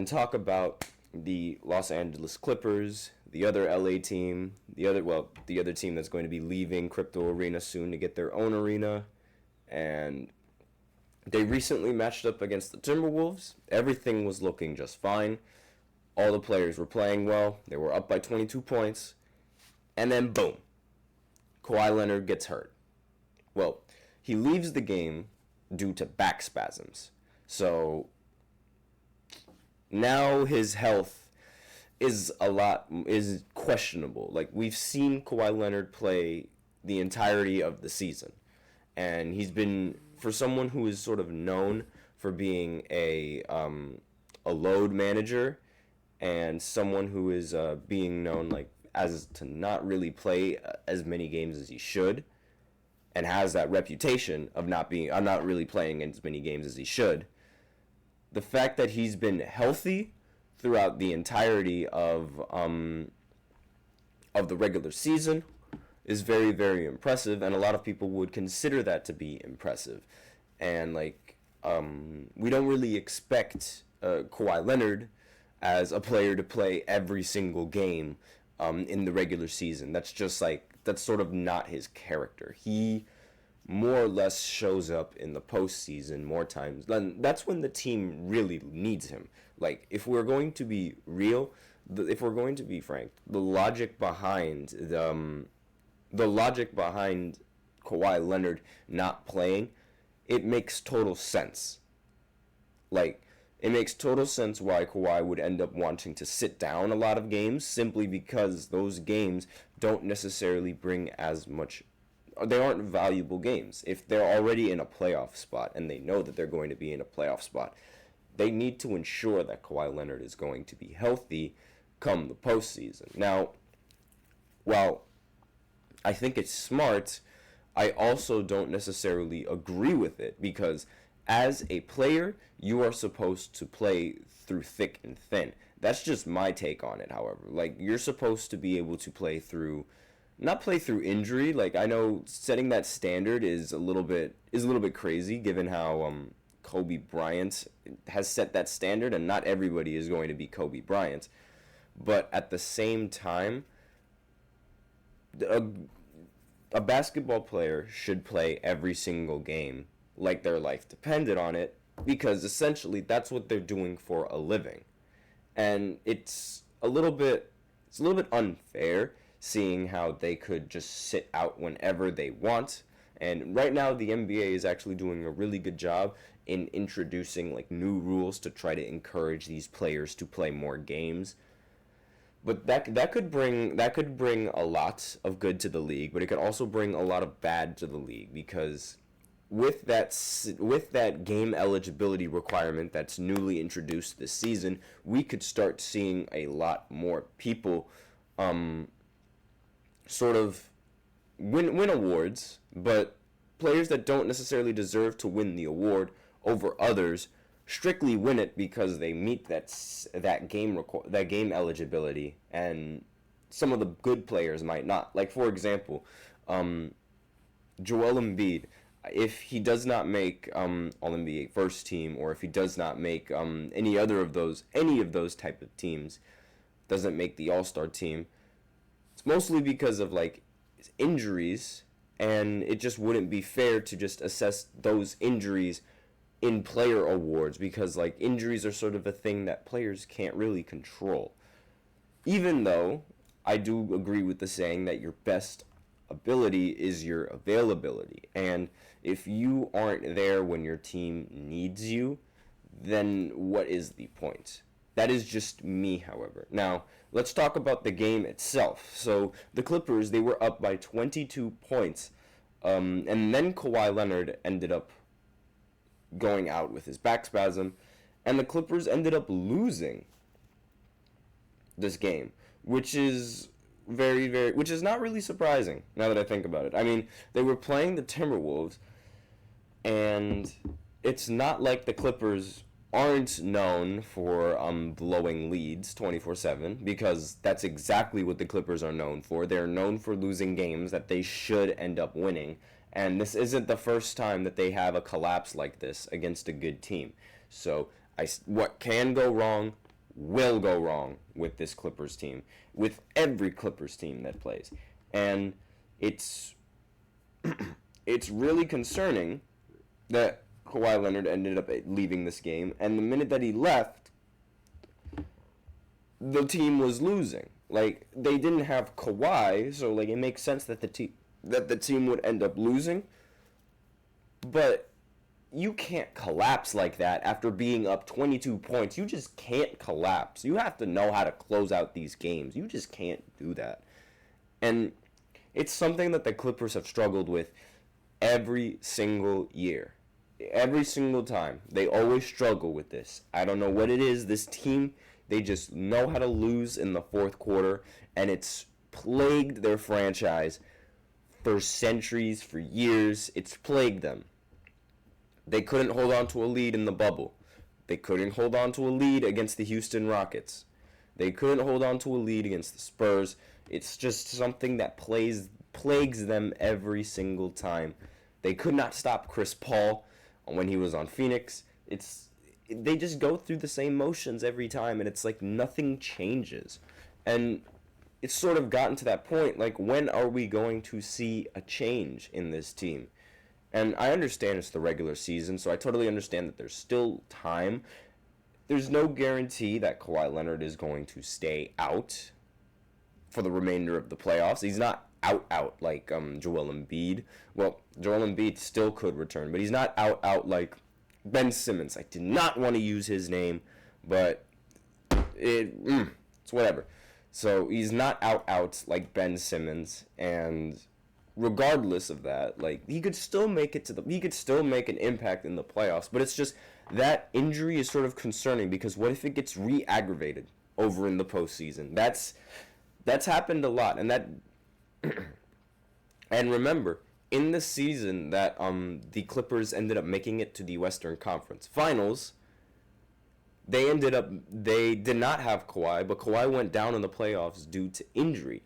and talk about the Los Angeles Clippers, the other LA team, the other team that's going to be leaving Crypto Arena soon to get their own arena, and they recently matched up against the Timberwolves. Everything was looking just fine. All the players were playing well. They were up by 22 points. And then boom, Kawhi Leonard gets hurt. Well, he leaves the game due to back spasms. So now his health is questionable. Like, we've seen Kawhi Leonard play the entirety of the season, and he's been, for someone who is sort of known for being a load manager, and someone who is being known like as to not really play as many games as he should, and has that reputation of not really playing as many games as he should. The fact that he's been healthy throughout the entirety of the regular season is very, very impressive, and a lot of people would consider that to be impressive. And we don't really expect Kawhi Leonard as a player to play every single game in the regular season. That's sort of not his character. He more or less shows up in the postseason more times. That's when the team really needs him. Like, if we're going to be real, if we're going to be frank, the logic behind Kawhi Leonard not playing, it makes total sense. Like, it makes total sense why Kawhi would end up wanting to sit down a lot of games, simply because those games don't necessarily bring as much. They aren't valuable games. If they're already in a playoff spot and they know that they're going to be in a playoff spot, they need to ensure that Kawhi Leonard is going to be healthy come the postseason. Now, while I think it's smart, I also don't necessarily agree with it, because as a player, you are supposed to play through thick and thin. That's just my take on it, however. Like, you're supposed to be able to not play through injury. Like, I know setting that standard is a little bit crazy, given how Kobe Bryant has set that standard, and not everybody is going to be Kobe Bryant. But at the same time, a basketball player should play every single game like their life depended on it, because essentially that's what they're doing for a living. And it's a little bit unfair seeing how they could just sit out whenever they want. And right now the NBA is actually doing a really good job in introducing new rules to try to encourage these players to play more games. But that could bring a lot of good to the league, but it could also bring a lot of bad to the league, because with that game eligibility requirement that's newly introduced this season, we could start seeing a lot more people sort of win awards, but players that don't necessarily deserve to win the award over others strictly win it because they meet that game eligibility, and some of the good players might not. Like, for example, Joel Embiid, if he does not make All-NBA first team, or if he does not make any of those type of teams, doesn't make the All-Star team, it's mostly because of his injuries, and it just wouldn't be fair to just assess those injuries in player awards, because injuries are sort of a thing that players can't really control. Even though I do agree with the saying that your best ability is your availability, and if you aren't there when your team needs you, then what is the point? That is just me, however. Now, let's talk about the game itself. So, the Clippers, they were up by 22 points, and then Kawhi Leonard ended up going out with his back spasm, and the Clippers ended up losing this game, which is which is not really surprising now that I think about it. I mean, they were playing the Timberwolves, and it's not like the Clippers aren't known for blowing leads 24/7, because that's exactly what the Clippers are known for. They're known for losing games that they should end up winning, and this isn't the first time that they have a collapse like this against a good team. So what can go wrong will go wrong with this Clippers team, with every Clippers team that plays. And it's it's really concerning that Kawhi Leonard ended up leaving this game, and the minute that he left, the team was losing. Like, they didn't have Kawhi, so like it makes sense that the team would end up losing. But you can't collapse like that after being up 22 points. You just can't collapse. You have to know how to close out these games. You just can't do that. And it's something that the Clippers have struggled with every single year. Every single time. They always struggle with this. I don't know what it is. This team, they just know how to lose in the fourth quarter, and it's plagued their franchise for centuries, for years. It's plagued them. They couldn't hold on to a lead in the bubble. They couldn't hold on to a lead against the Houston Rockets. They couldn't hold on to a lead against the Spurs. It's just something that plagues them every single time. They could not stop Chris Paul when he was on Phoenix. They just go through the same motions every time, and it's like nothing changes. And it's sort of gotten to that point, like, when are we going to see a change in this team? And I understand it's the regular season, so I totally understand that there's still time. There's no guarantee that Kawhi Leonard is going to stay out for the remainder of the playoffs. He's not out like Joel Embiid. Well, Joel Embiid still could return, but he's not out like Ben Simmons. I did not want to use his name, but it's whatever. So he's not out like Ben Simmons, and regardless of that, like, he could still make an impact in the playoffs. But it's just that injury is sort of concerning, because what if it gets re-aggravated over in the postseason? That's happened a lot, and that and remember, in the season that the Clippers ended up making it to the Western Conference Finals, they did not have Kawhi, but Kawhi went down in the playoffs due to injury.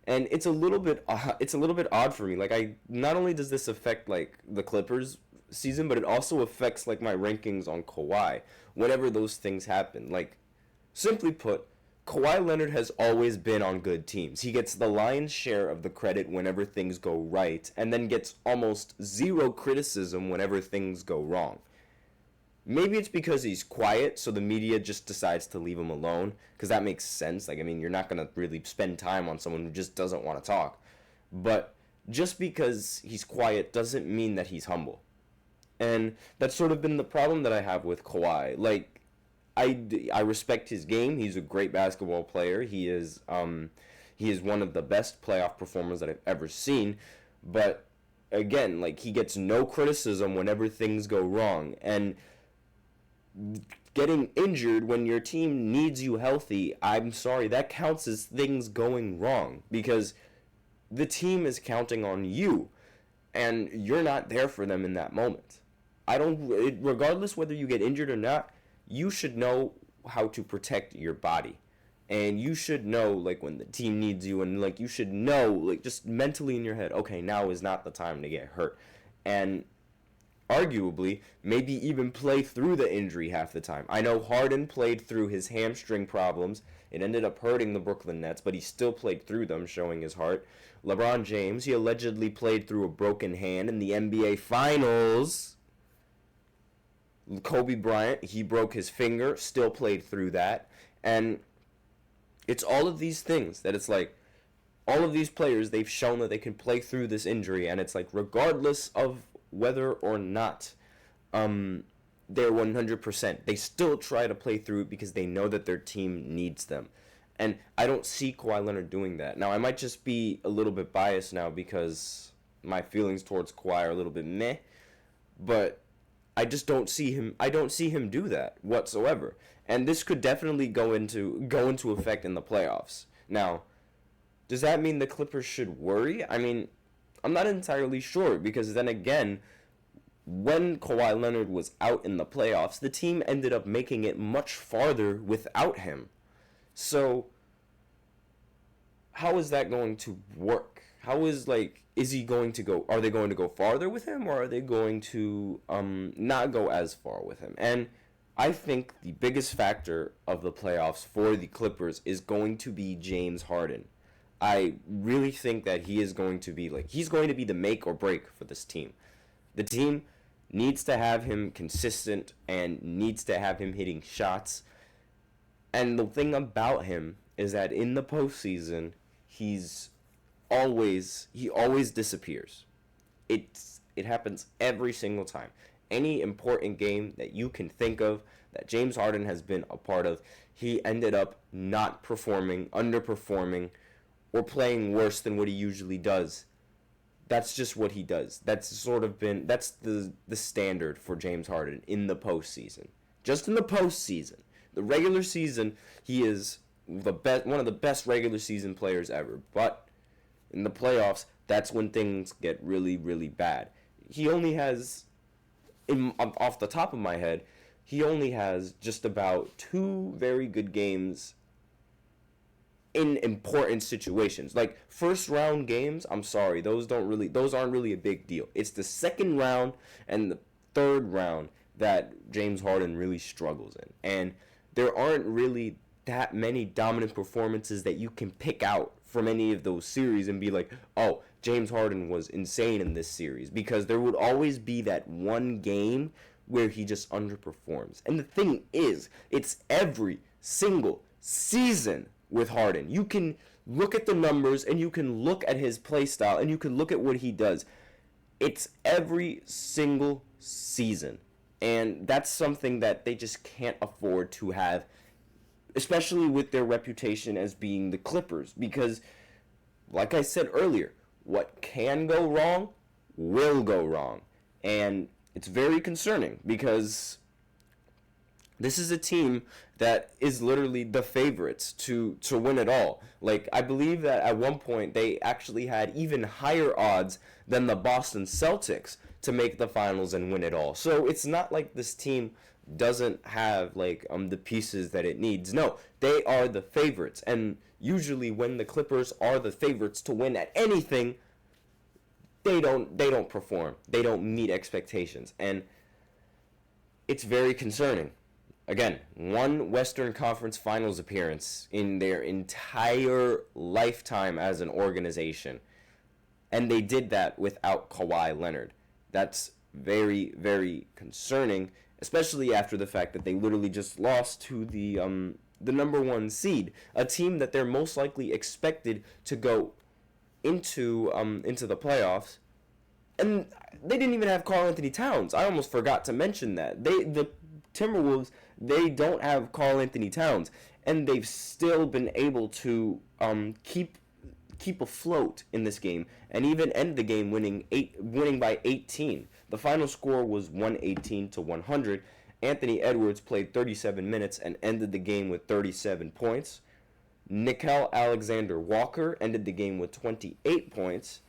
And it's a little bit odd for me. Like, not only does this affect like the Clippers season, but it also affects like my rankings on Kawhi whenever those things happen. Like, simply put, Kawhi Leonard has always been on good teams. He gets the lion's share of the credit whenever things go right, and then gets almost zero criticism whenever things go wrong. Maybe it's because he's quiet, so the media just decides to leave him alone, because that makes sense. Like, I mean, you're not going to really spend time on someone who just doesn't want to talk. But just because he's quiet doesn't mean that he's humble. And that's sort of been the problem that I have with Kawhi. Like, I respect his game. He's a great basketball player. He is one of the best playoff performers that I've ever seen. But, again, like, he gets no criticism whenever things go wrong. And getting injured when your team needs you healthy, I'm sorry, that counts as things going wrong, because the team is counting on you, and you're not there for them in that moment. Regardless whether you get injured or not, you should know how to protect your body, and you should know, like, when the team needs you, and like, you should know, like, just mentally in your head, okay, now is not the time to get hurt. And arguably, maybe even play through the injury half the time. I know Harden played through his hamstring problems. It ended up hurting the Brooklyn Nets, but he still played through them, showing his heart. LeBron James, he allegedly played through a broken hand in the NBA Finals. Kobe Bryant, he broke his finger, still played through that. And it's all of these things that it's like, all of these players, they've shown that they can play through this injury, and it's like, regardless of whether or not they're 100%, they still try to play through it because they know that their team needs them. And I don't see Kawhi Leonard doing that. Now, I might just be a little bit biased now because my feelings towards Kawhi are a little bit meh, but I just don't see him do that whatsoever. And this could definitely go into effect in the playoffs. Now, does that mean the Clippers should worry? I mean, I'm not entirely sure, because then again, when Kawhi Leonard was out in the playoffs, the team ended up making it much farther without him. So, how is that going to work? Is he going to go, are they going to go farther with him, or are they going to not go as far with him? And I think the biggest factor of the playoffs for the Clippers is going to be James Harden. I really think that he's going to be the make or break for this team. The team needs to have him consistent and needs to have him hitting shots. And the thing about him is that in the postseason, he always disappears. It happens every single time. Any important game that you can think of that James Harden has been a part of, he ended up not performing, underperforming, or playing worse than what he usually does. That's just what he does. That's the standard for James Harden in the postseason. Just in the postseason. The regular season, he is one of the best regular season players ever. But in the playoffs, that's when things get really, really bad. He only has, off the top of my head, he only has just about 2 very good games in important situations. Like first round games, I'm sorry, those aren't really a big deal. It's the second round and the third round that James Harden really struggles in. And there aren't really that many dominant performances that you can pick out from any of those series and be like, "Oh, James Harden was insane in this series," because there would always be that one game where he just underperforms. And the thing is, it's every single season with Harden. You can look at the numbers and you can look at his play style and you can look at what he does. It's every single season. And that's something that they just can't afford to have, especially with their reputation as being the Clippers. Because, like I said earlier, what can go wrong will go wrong. And it's very concerning because this is a team that is literally the favorites to win it all. Like, I believe that at one point they actually had even higher odds than the Boston Celtics to make the finals and win it all. So it's not like this team doesn't have the pieces that it needs. No, they are the favorites. And usually when the Clippers are the favorites to win at anything, they don't perform. They don't meet expectations. And it's very concerning. Again, one Western Conference Finals appearance in their entire lifetime as an organization. And they did that without Kawhi Leonard. That's very, very concerning, especially after the fact that they literally just lost to the number 1 seed, a team that they're most likely expected to go into the playoffs. And they didn't even have Karl-Anthony Towns. I almost forgot to mention that. The Timberwolves, they don't have Karl-Anthony Towns, and they've still been able to keep afloat in this game, and even end the game winning by 18. The final score was 118-100. Anthony Edwards played 37 minutes and ended the game with 37 points. Nickeil Alexander-Walker ended the game with 28 points,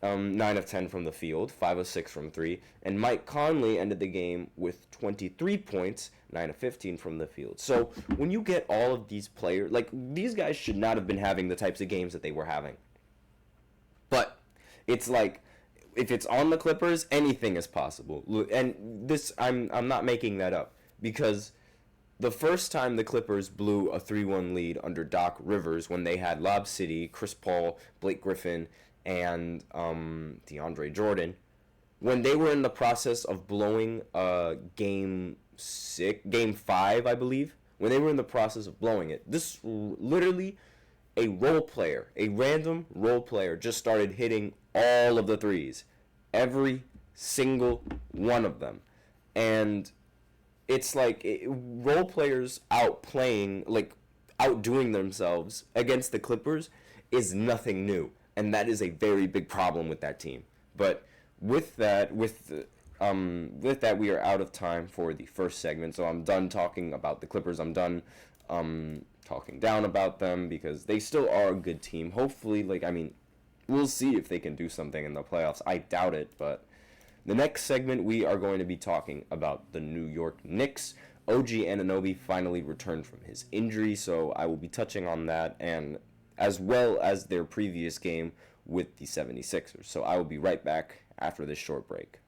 9 of 10 from the field, 5 of 6 from 3. And Mike Conley ended the game with 23 points, 9 of 15 from the field. So when you get all of these players, these guys should not have been having the types of games that they were having. But it's like, if it's on the Clippers, anything is possible. And this, I'm not making that up, because the first time the Clippers blew a 3-1 lead under Doc Rivers, when they had Lob City, Chris Paul, Blake Griffin, and DeAndre Jordan, when they were in the process of blowing game 5, I believe, when they were in the process of blowing it, this literally a random role player just started hitting all of the threes, every single one of them. And it's like role players outdoing themselves against the Clippers is nothing new, and that is a very big problem with that team. But with that, we are out of time for the first segment, so I'm done talking about the Clippers. I'm done talking down about them, because they still are a good team. Hopefully, we'll see if they can do something in the playoffs. I doubt it, but the next segment we are going to be talking about the New York Knicks. OG Anunoby finally returned from his injury, so I will be touching on that, and as well as their previous game with the 76ers. So I will be right back after this short break.